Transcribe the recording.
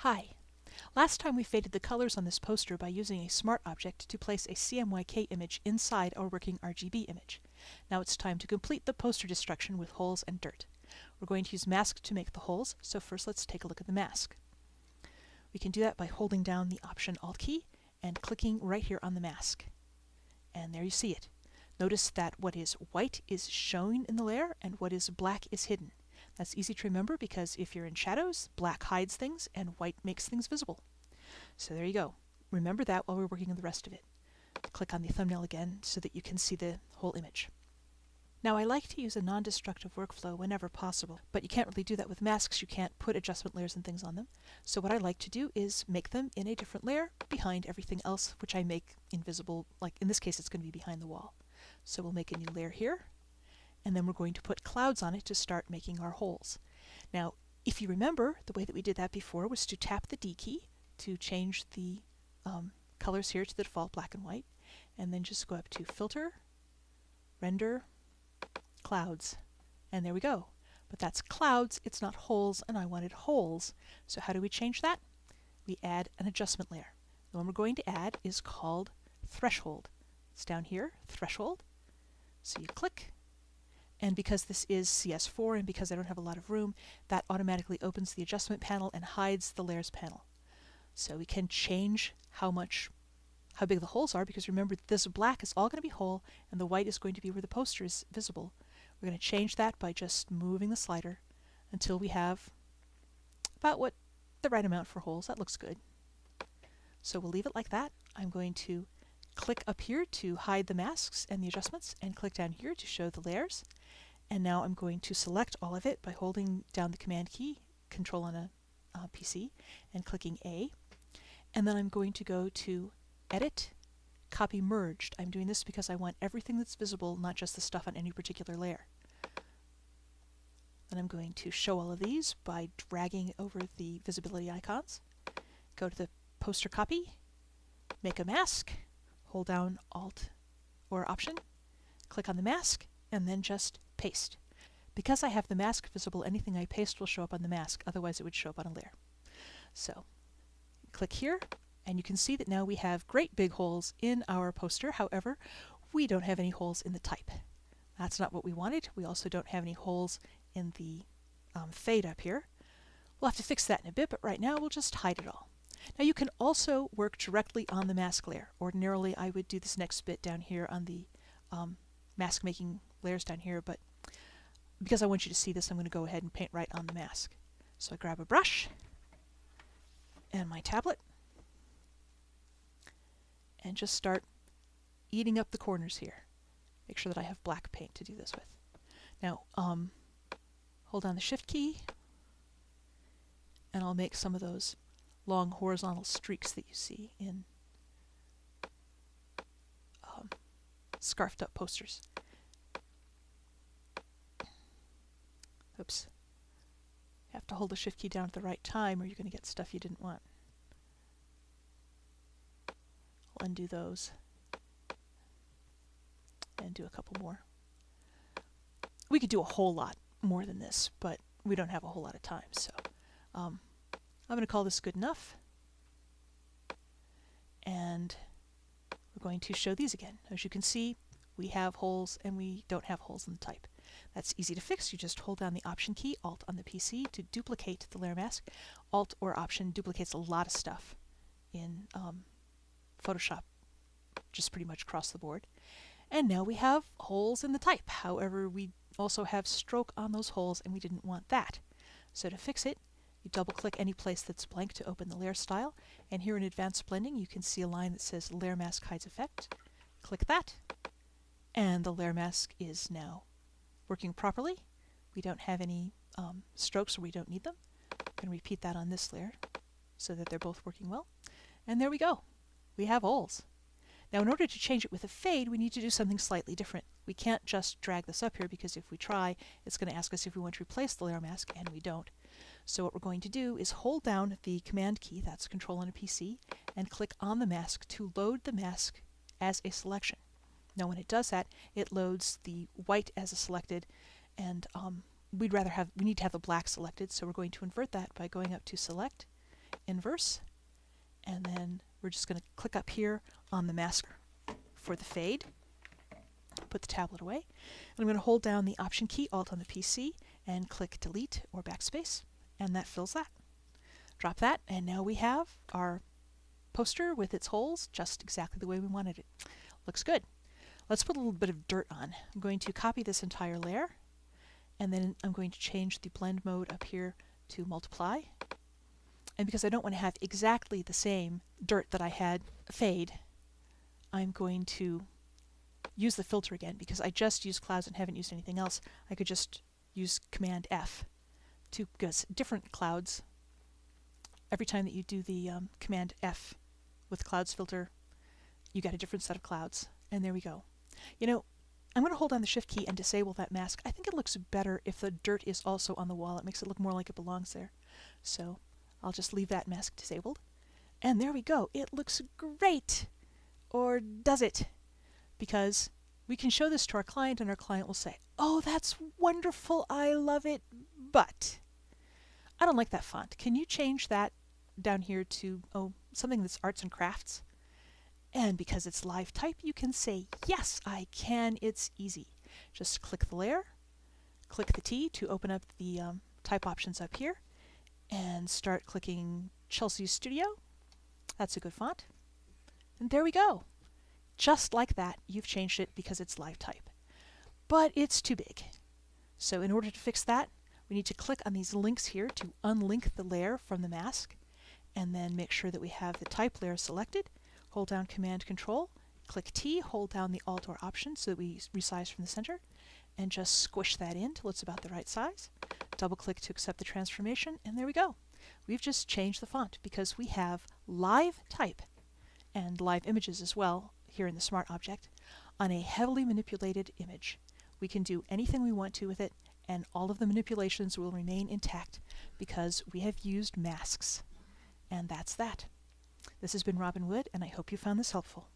Hi. Last time we faded the colors on this poster by using a smart object to place a CMYK image inside our working RGB image. Now it's time to complete the poster destruction with holes and dirt. We're going to use mask to make the holes, so first let's take a look at the mask. We can do that by holding down the Option Alt key and clicking right here on the mask. And there you see it. Notice that what is white is shown in the layer and what is black is hidden. That's easy to remember because if you're in shadows, black hides things and white makes things visible. So there you go. Remember that while we're working on the rest of it. Click on the thumbnail again so that you can see the whole image. Now I like to use a non-destructive workflow whenever possible, but you can't really do that with masks. You can't put adjustment layers and things on them. So what I like to do is make them in a different layer behind everything else, which I make invisible. Like in this case it's going to be behind the wall. So we'll make a new layer here, and then we're going to put clouds on it to start making our holes. Now, if you remember, the way that we did that before was to tap the D key to change the colors here to the default black and white, and then just go up to Filter, Render, Clouds, and there we go. But that's clouds, it's not holes, and I wanted holes. So how do we change that? We add an adjustment layer. The one we're going to add is called Threshold. It's down here, Threshold. So you click, and because this is CS4 and because I don't have a lot of room, that automatically opens the adjustment panel and hides the layers panel. So we can change how big the holes are, because remember this black is all going to be whole and the white is going to be where the poster is visible. We're going to change that by just moving the slider until we have about what the right amount for holes. That looks good. So we'll leave it like that. I'm going to click up here to hide the masks and the adjustments, and click down here to show the layers. And now I'm going to select all of it by holding down the Command key, Control on a PC, and clicking A. And then I'm going to go to Edit, Copy Merged. I'm doing this because I want everything that's visible, not just the stuff on any particular layer. Then I'm going to show all of these by dragging over the visibility icons. Go to the poster copy, make a mask, hold down Alt or Option, click on the mask, and then just paste. Because I have the mask visible, anything I paste will show up on the mask, otherwise it would show up on a layer. So click here, and you can see that now we have great big holes in our poster. However, we don't have any holes in the type. That's not what we wanted. We also don't have any holes in the fade up here. We'll have to fix that in a bit, but right now we'll just hide it all. Now you can also work directly on the mask layer. Ordinarily I would do this next bit down here on the mask making layers down here, but because I want you to see this, I'm going to go ahead and paint right on the mask. So I grab a brush and my tablet and just start eating up the corners here. Make sure that I have black paint to do this with. Now hold down the Shift key and I'll make some of those long horizontal streaks that you see in scarfed up posters. Oops. You have to hold the Shift key down at the right time or you're going to get stuff you didn't want. I'll undo those and do a couple more. We could do a whole lot more than this, but we don't have a whole lot of time, so I'm going to call this good enough, and we're going to show these again. As you can see, we have holes and we don't have holes in the type. That's easy to fix. You just hold down the Option key, Alt on the PC, to duplicate the layer mask. Alt or Option duplicates a lot of stuff in Photoshop, just pretty much across the board. And now we have holes in the type. However, we also have stroke on those holes and we didn't want that. So to fix it, you double click any place that's blank to open the layer style, and here in Advanced Blending you can see a line that says Layer Mask Hides Effect. Click that, and the layer mask is now working properly. We don't have any strokes, or we don't need them. I'm going to repeat that on this layer so that they're both working well. And there we go. We have holes. Now in order to change it with a fade, we need to do something slightly different. We can't just drag this up here, because if we try, it's going to ask us if we want to replace the layer mask, and we don't. So what we're going to do is hold down the Command key, that's Control on a PC, and click on the mask to load the mask as a selection. Now when it does that, it loads the white as a selected, and we need to have the black selected, so we're going to invert that by going up to Select, inverse, and then we're just going to click up here on the mask for the fade. Put the tablet away. And I'm going to hold down the Option key, Alt on the PC, and click Delete or Backspace, and that fills that. Drop that, and now we have our poster with its holes just exactly the way we wanted it. Looks good. Let's put a little bit of dirt on. I'm going to copy this entire layer, and then I'm going to change the blend mode up here to multiply. And because I don't want to have exactly the same dirt that I had fade, I'm going to use the filter again. Because I just used clouds and haven't used anything else, I could just use Command F to, because different clouds, every time that you do the Command F with clouds filter, you get a different set of clouds. And there we go. You know, I'm going to hold down the Shift key and disable that mask. I think it looks better if the dirt is also on the wall. It makes it look more like it belongs there. So I'll just leave that mask disabled. And there we go. It looks great. Or does it? Because we can show this to our client and our client will say, "Oh, that's wonderful. I love it. But I don't like that font. Can you change that down here to something that's arts and crafts?" And because it's live type, you can say, "Yes, I can." It's easy. Just click the layer, click the T to open up the type options up here, and start clicking Chelsea Studio. That's a good font. And there we go. Just like that, you've changed it because it's live type. But it's too big. So in order to fix that, we need to click on these links here to unlink the layer from the mask, and then make sure that we have the type layer selected. Hold down Command Control, click T, hold down the Alt or Option so that we resize from the center, and just squish that in till it's about the right size. Double click to accept the transformation, and there we go. We've just changed the font because we have live type and live images as well here in the Smart Object on a heavily manipulated image. We can do anything we want to with it, and all of the manipulations will remain intact because we have used masks. And that's that. This has been Robin Wood, and I hope you found this helpful.